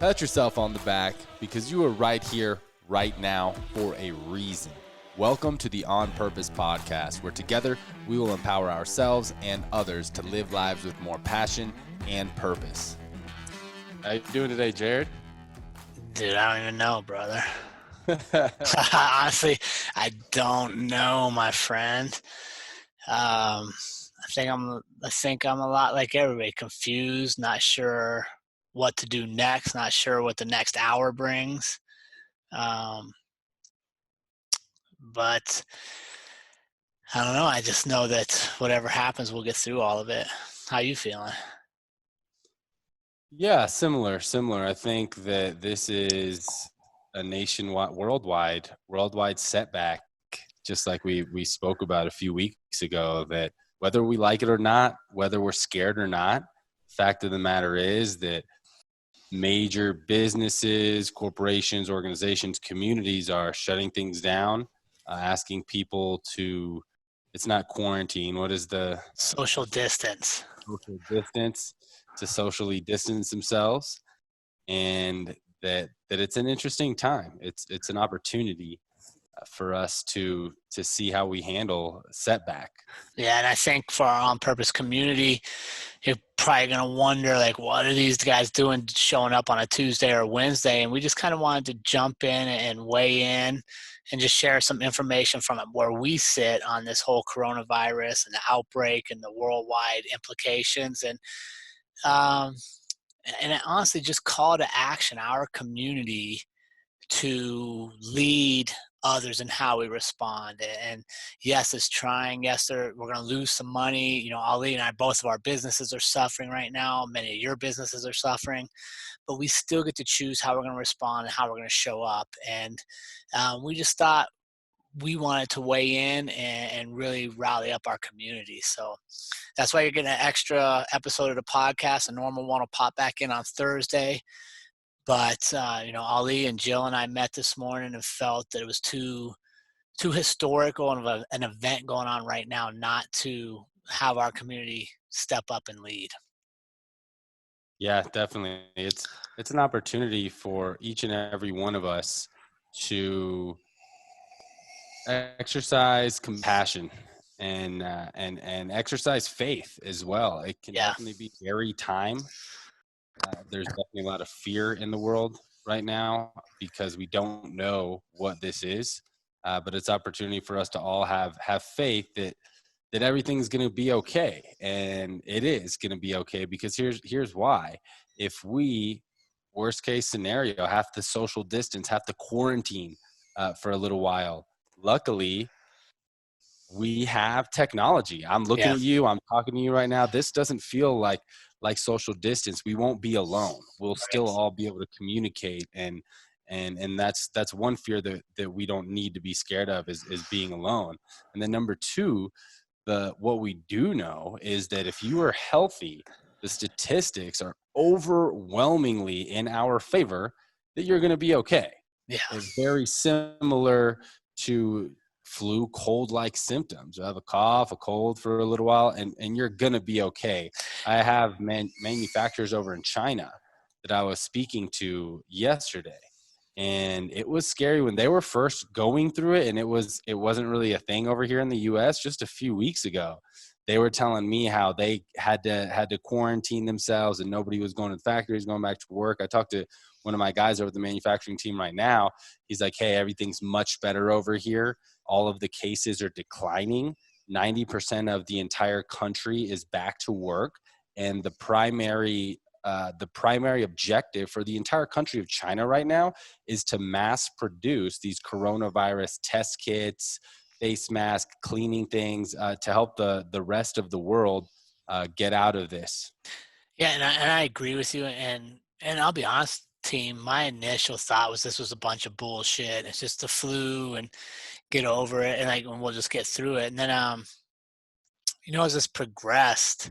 Pat yourself on the back because you are right here, right now, for a reason. Welcome to the On Purpose podcast, where together we will empower ourselves and others to live lives with more passion and purpose. How you doing today, Jared? Dude, I don't even know, brother. Honestly, I don't know, my friend. I think I'm a lot like everybody, confused, not sure what to do next, not sure what the next hour brings. But I don't know. I just know that whatever happens, we'll get through all of it. How you feeling? Yeah, similar. I think that this is a nationwide, worldwide setback, just like we spoke about a few weeks ago, that whether we like it or not, whether we're scared or not, fact of the matter is that major businesses, corporations, organizations, communities are shutting things down, asking people to, it's not quarantine. What is the Social distance. social distance, to socially distance themselves, and that it's an interesting time. It's an opportunity for us to see how we handle setback. Yeah, and I think for our on-purpose community, you're probably going to wonder, like, what are these guys doing showing up on a Tuesday or Wednesday? And we just kind of wanted to jump in and weigh in and just share some information from where we sit on this whole coronavirus and the outbreak and the worldwide implications. Um, and honestly, just call to action our community to lead others in how we respond. And yes, it's trying. Yes, we're going to lose some money. You know, Ali and I, both of our businesses are suffering right now. Many of your businesses are suffering, but we still get to choose how we're going to respond and how we're going to show up. And we just thought we wanted to weigh in and really rally up our community. So that's why you're getting an extra episode of the podcast. A normal one will pop back in on Thursday. But, Ali and Jill and I met this morning and felt that it was too historical of an event going on right now not to have our community step up and lead. Yeah, definitely. It's an opportunity for each and every one of us to exercise compassion and exercise faith as well. It can definitely be scary time. There's definitely a lot of fear in the world right now because we don't know what this is. But it's opportunity for us to all have faith that everything's going to be okay, and it is going to be okay, because here's why. If we, worst case scenario, have to social distance, have to quarantine for a little while, luckily we have technology. I'm looking at you, I'm talking to you right now. This doesn't feel like social distance. We won't be alone. We'll still all be able to communicate, and that's one fear that we don't need to be scared of, is being alone. And then number two, what we do know is that if you are healthy, the statistics are overwhelmingly in our favor that you're going to be okay. Yeah. It's very similar to flu, cold-like symptoms. You have a cough, a cold for a little while, and you're going to be okay. I have manufacturers over in China that I was speaking to yesterday, and it was scary when they were first going through it, and it wasn't really a thing over here in the US just a few weeks ago. They were telling me how they had to quarantine themselves, and nobody was going to the factories, going back to work. I talked to one of my guys over the manufacturing team right now. He's like, hey, everything's much better over here. All of the cases are declining. 90% of the entire country is back to work, and the primary objective for the entire country of China right now is to mass produce these coronavirus test kits, face mask, cleaning things, to help the rest of the world get out of this. Yeah, and I agree with you. And I'll be honest, team, my initial thought was this was a bunch of bullshit. It's just the flu, and get over it, and we'll just get through it. And then, as this progressed,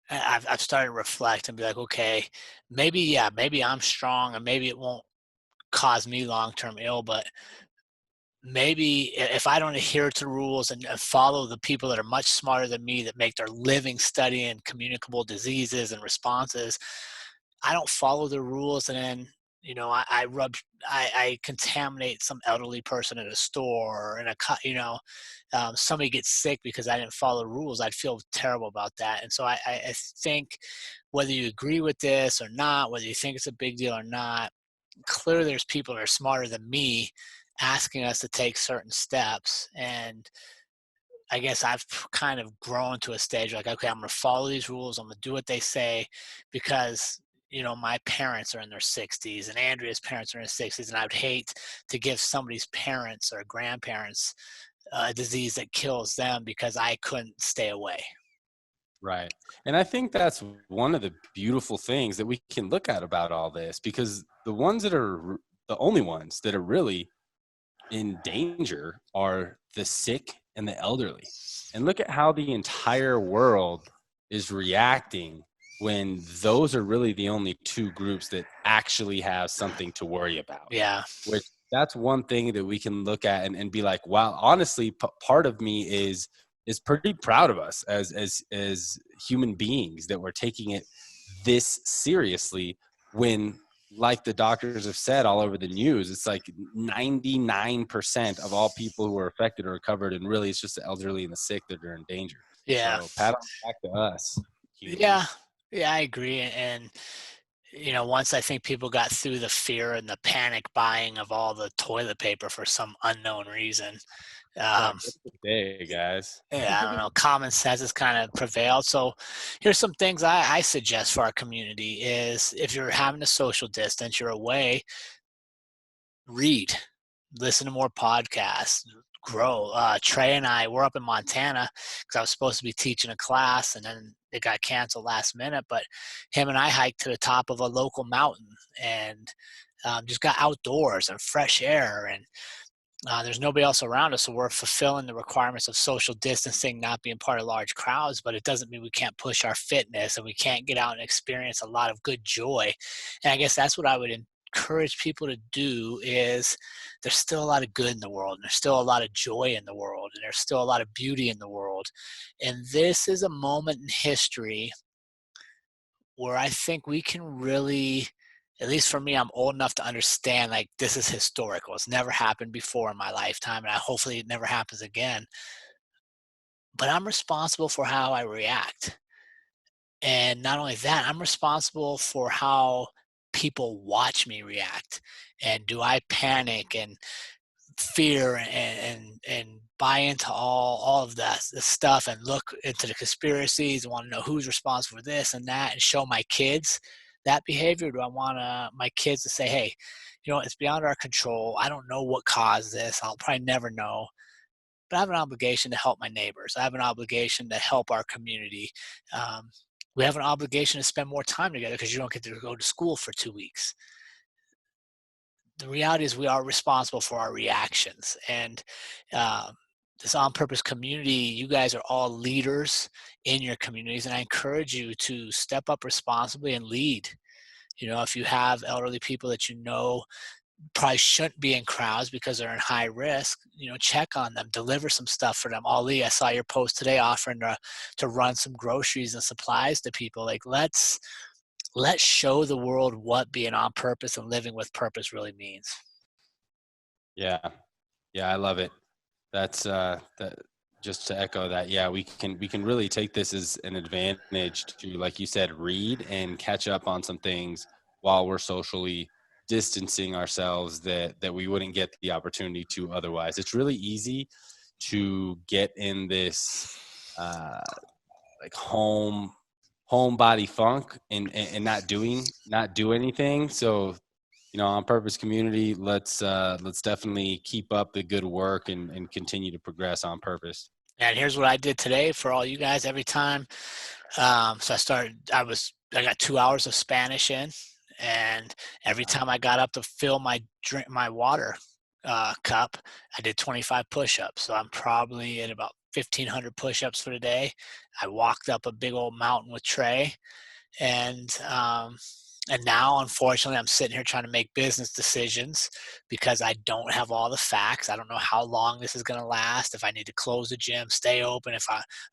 I've started to reflect and be like, okay, maybe I'm strong, and maybe it won't cause me long-term ill, but maybe if I don't adhere to rules and follow the people that are much smarter than me, that make their living studying communicable diseases and responses, I don't follow the rules, and then I contaminate some elderly person at a store or in a somebody gets sick because I didn't follow the rules. I'd feel terrible about that. And so I think whether you agree with this or not, whether you think it's a big deal or not, clearly there's people that are smarter than me asking us to take certain steps. And I guess I've kind of grown to a stage like, okay, I'm going to follow these rules. I'm going to do what they say because, my parents are in their 60s and Andrea's parents are in their 60s. And I would hate to give somebody's parents or grandparents a disease that kills them because I couldn't stay away. Right. And I think that's one of the beautiful things that we can look at about all this, because the only ones that are really in danger are the sick and the elderly. And look at how the entire world is reacting when those are really the only two groups that actually have something to worry about. Yeah. Which that's one thing that we can look at and be like, wow, honestly, part of me is pretty proud of us as human beings that we're taking it this seriously when, like the doctors have said all over the news, it's like 99% of all people who are affected are covered, and really it's just the elderly and the sick that are in danger. Yeah. So pat on the back to us. Humans. Yeah, I agree. And once I think people got through the fear and the panic buying of all the toilet paper for some unknown reason, Day, guys. yeah, I don't know, common sense has kind of prevailed. So here's some things I suggest for our community is if you're having a social distance, you're away, read, listen to more podcasts, grow. Trey and I were up in Montana because I was supposed to be teaching a class and then it got canceled last minute. But him and I hiked to the top of a local mountain and just got outdoors and fresh air. And there's nobody else around us, so we're fulfilling the requirements of social distancing, not being part of large crowds, but it doesn't mean we can't push our fitness and we can't get out and experience a lot of good joy. And I guess that's what I would encourage people to do is there's still a lot of good in the world, and there's still a lot of joy in the world, and there's still a lot of beauty in the world. And this is a moment in history where I think we can really, at least for me, I'm old enough to understand like this is historical. It's never happened before in my lifetime, and hopefully it never happens again. But I'm responsible for how I react. And not only that, I'm responsible for how people watch me react. And do I panic and fear and buy into all of that this stuff and look into the conspiracies and want to know who's responsible for this and that and show my kids that behavior? Do I want my kids to say, hey, it's beyond our control. I don't know what caused this. I'll probably never know. But I have an obligation to help my neighbors. I have an obligation to help our community. We have an obligation to spend more time together because you don't get to go to school for 2 weeks. The reality is we are responsible for our reactions. And this on purpose community, you guys are all leaders in your communities. And I encourage you to step up responsibly and lead. If you have elderly people that probably shouldn't be in crowds because they're in high risk, check on them, deliver some stuff for them. Ali, I saw your post today offering to run some groceries and supplies to people. Like let's show the world what being on purpose and living with purpose really means. Yeah. I love it. That's that. Just to echo that, yeah, we can really take this as an advantage to, like you said, read and catch up on some things while we're socially distancing ourselves that we wouldn't get the opportunity to otherwise. It's really easy to get in this like home body funk and not do anything. So on purpose community, let's definitely keep up the good work and continue to progress on purpose. And here's what I did today for all you guys. Every time, so I got 2 hours of Spanish in, and every time I got up to fill my water cup, I did 25 push-ups. So I'm probably at about 1,500 push-ups for the day. I walked up a big old mountain with Trey, and now, unfortunately, I'm sitting here trying to make business decisions because I don't have all the facts. I don't know how long this is going to last, if I need to close the gym, stay open, if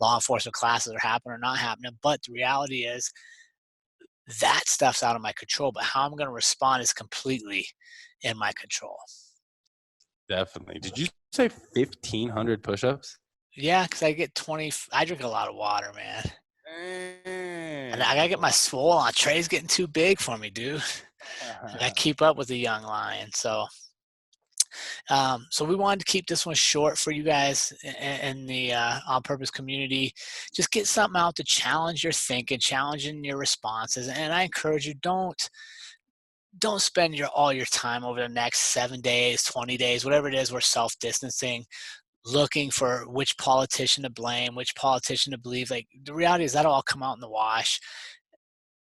law enforcement classes are happening or not happening. But the reality is That stuff's out of my control, but how I'm going to respond is completely in my control. Definitely. Did you say 1,500 push-ups? Yeah, because I get 20. I drink a lot of water, man. And I gotta get my swole on. Trey's getting too big for me, dude. I gotta keep up with the young lion. So we wanted to keep this one short for you guys in the On Purpose community. Just get something out to challenge your thinking, challenging your responses. And I encourage you, don't spend all your time over the next 7 days, 20 days, whatever it is, we're self-distancing, looking for which politician to blame, which politician to believe. Like, the reality is that'll all come out in the wash.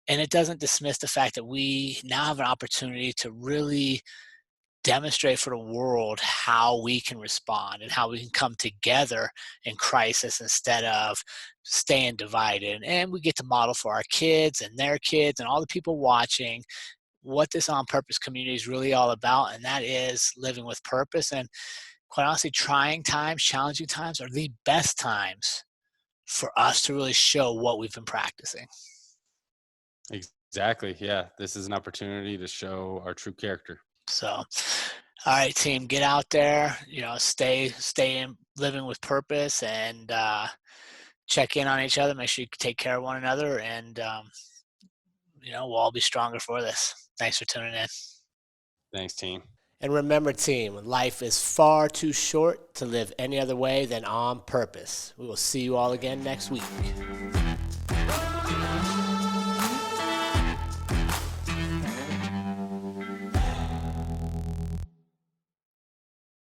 And it doesn't dismiss the fact that we now have an opportunity to really demonstrate for the world how we can respond and how we can come together in crisis instead of staying divided. And we get to model for our kids and their kids and all the people watching what this On Purpose community is really all about, and that is living with purpose. And quite honestly, trying times, challenging times are the best times for us to really show what we've been practicing. Exactly. Yeah. This is an opportunity to show our true character. So, all right, team, get out there, stay in living with purpose, and check in on each other. Make sure you take care of one another, and we'll all be stronger for this. Thanks for tuning in. Thanks, team. And remember, team, life is far too short to live any other way than on purpose. We will see you all again next week.